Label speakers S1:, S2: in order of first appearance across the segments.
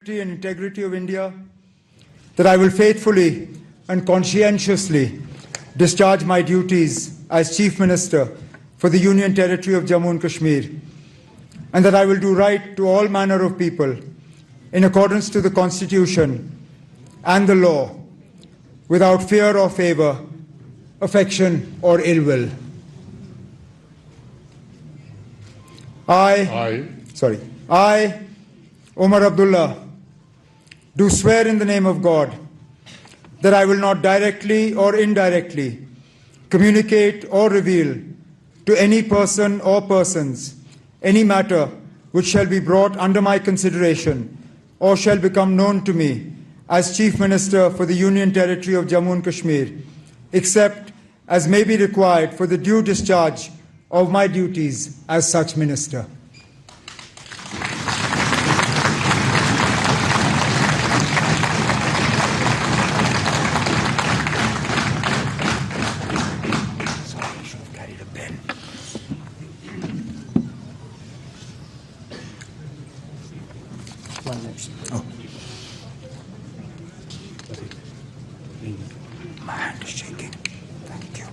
S1: And integrity of India, that I will faithfully and conscientiously discharge my duties as Chief Minister for the Union Territory of Jammu and Kashmir, and that I will do right to all manner of people in accordance to the Constitution and the law, without fear or favour, affection or ill will. I, Omar Abdullah, do swear in the name of God that I will not directly or indirectly communicate or reveal to any person or persons any matter which shall be brought under my consideration or shall become known to me as Chief Minister for the Union Territory of Jammu and Kashmir, except as may be required for the due discharge of my duties as such Minister. Oh. My hand is shaking. Thank you.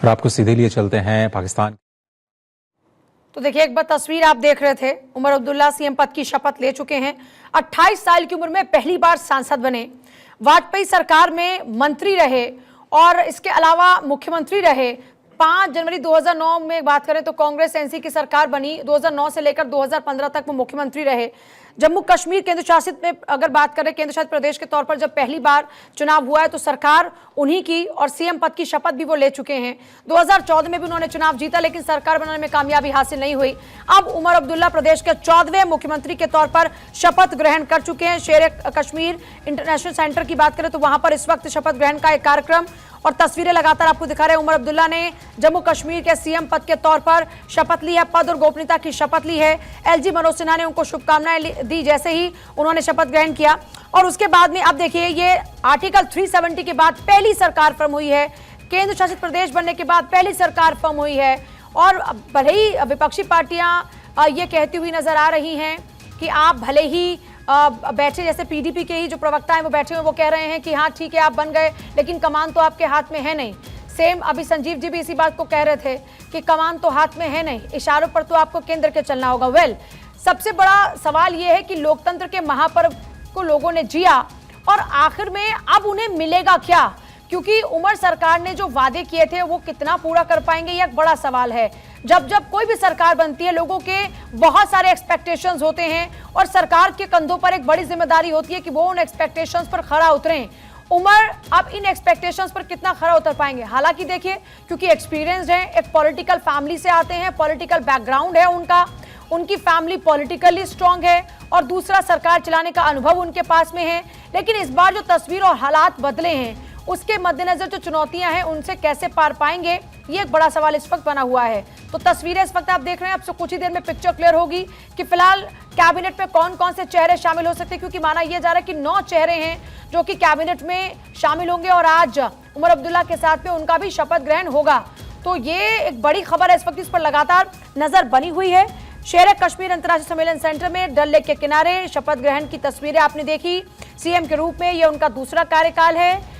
S2: और आपको सीधे लिए चलते हैं पाकिस्तान।
S3: तो देखिए, एक बार तस्वीर आप देख रहे थे, उमर अब्दुल्ला सीएम पद की शपथ ले चुके हैं। 28 साल की उम्र में पहली बार सांसद बने, वाजपेयी सरकार में मंत्री रहे और इसके अलावा मुख्यमंत्री रहे। 5 जनवरी 2009 में बात करें तो कांग्रेस एनसी की सरकार बनी। 2009 से लेकर 2015 तक वो मुख्यमंत्री रहे। जम्मू कश्मीर केंद्र शासित में अगर बात करें, केंद्र शासित प्रदेश के तौर पर जब पहली बार चुनाव हुआ है तो सरकार उन्हीं की और सीएम पद की शपथ भी वो ले चुके हैं। 2014 में भी उन्होंने चुनाव जीता, लेकिन सरकार बनाने में कामयाबी हासिल नहीं हुई। अब उमर अब्दुल्ला प्रदेश के 14वें मुख्यमंत्री के तौर पर शपथ ग्रहण कर चुके हैं। शेर कश्मीर इंटरनेशनल सेंटर की बात करें तो वहां पर इस वक्त शपथ ग्रहण का एक कार्यक्रम और तस्वीरें लगातार आपको दिखा रहे हैं। उमर अब्दुल्ला ने जम्मू कश्मीर के सीएम पद के तौर पर शपथ ली है, पद और गोपनीयता की शपथ ली है। एलजी मनोज सिन्हा ने उनको शुभकामनाएं दी जैसे ही उन्होंने शपथ ग्रहण किया। और उसके बाद में अब देखिए, ये आर्टिकल 370 के बाद पहली सरकार फॉर्म हुई है, केंद्र शासित प्रदेश बनने के बाद पहली सरकार फॉर्म हुई है। और भले ही विपक्षी पार्टियां ये कहती हुई नजर आ रही हैं कि आप भले ही बैठे, जैसे पीडीपी के ही जो प्रवक्ता हैं वो बैठे हुए, वो कह रहे हैं कि हाँ ठीक है आप बन गए, लेकिन कमान तो आपके हाथ में है नहीं। सेम अभी संजीव जी भी इसी बात को कह रहे थे कि कमान तो हाथ में है नहीं, इशारों पर तो आपको केंद्र के चलना होगा। सबसे बड़ा सवाल ये है कि लोकतंत्र के महापर्व को लोगों ने जिया और आखिर में अब उन्हें मिलेगा क्या, क्योंकि उमर सरकार ने जो वादे किए थे वो कितना पूरा कर पाएंगे, यह एक बड़ा सवाल है। जब कोई भी सरकार बनती है, लोगों के बहुत सारे एक्सपेक्टेशंस होते हैं और सरकार के कंधों पर एक बड़ी जिम्मेदारी होती है कि वो उन एक्सपेक्टेशंस पर खरा उतरें। उमर अब इन एक्सपेक्टेशंस पर कितना खरा उतर पाएंगे? हालांकि देखिए, क्योंकि एक्सपीरियंस्ड है, एक पॉलिटिकल फैमिली से आते हैं, पॉलिटिकल बैकग्राउंड है उनका, उनकी फैमिली पॉलिटिकली स्ट्रांग है और दूसरा सरकार चलाने का अनुभव उनके पास में है। लेकिन इस बार जो तस्वीर और हालात बदले हैं, उसके मद्देनजर जो चुनौतियां हैं उनसे कैसे पार पाएंगे, ये एक बड़ा सवाल इस वक्त बना हुआ है। तो तस्वीरें इस वक्त आप देख रहे हैं, अब कुछ ही देर में पिक्चर क्लियर होगी कि फिलहाल कैबिनेट में कौन कौन से चेहरे शामिल हो सकते हैं, क्योंकि माना यह जा रहा है कि 9 चेहरे हैं जो कि कैबिनेट में शामिल होंगे और आज उमर अब्दुल्ला के साथ में उनका भी शपथ ग्रहण होगा। तो ये एक बड़ी खबर है, इस वक्त इस पर लगातार नजर बनी हुई है। शेर कश्मीर अंतर्राष्ट्रीय सम्मेलन सेंटर में डल लेक के किनारे शपथ ग्रहण की तस्वीरें आपने देखी। सीएम के रूप में यह उनका दूसरा कार्यकाल है।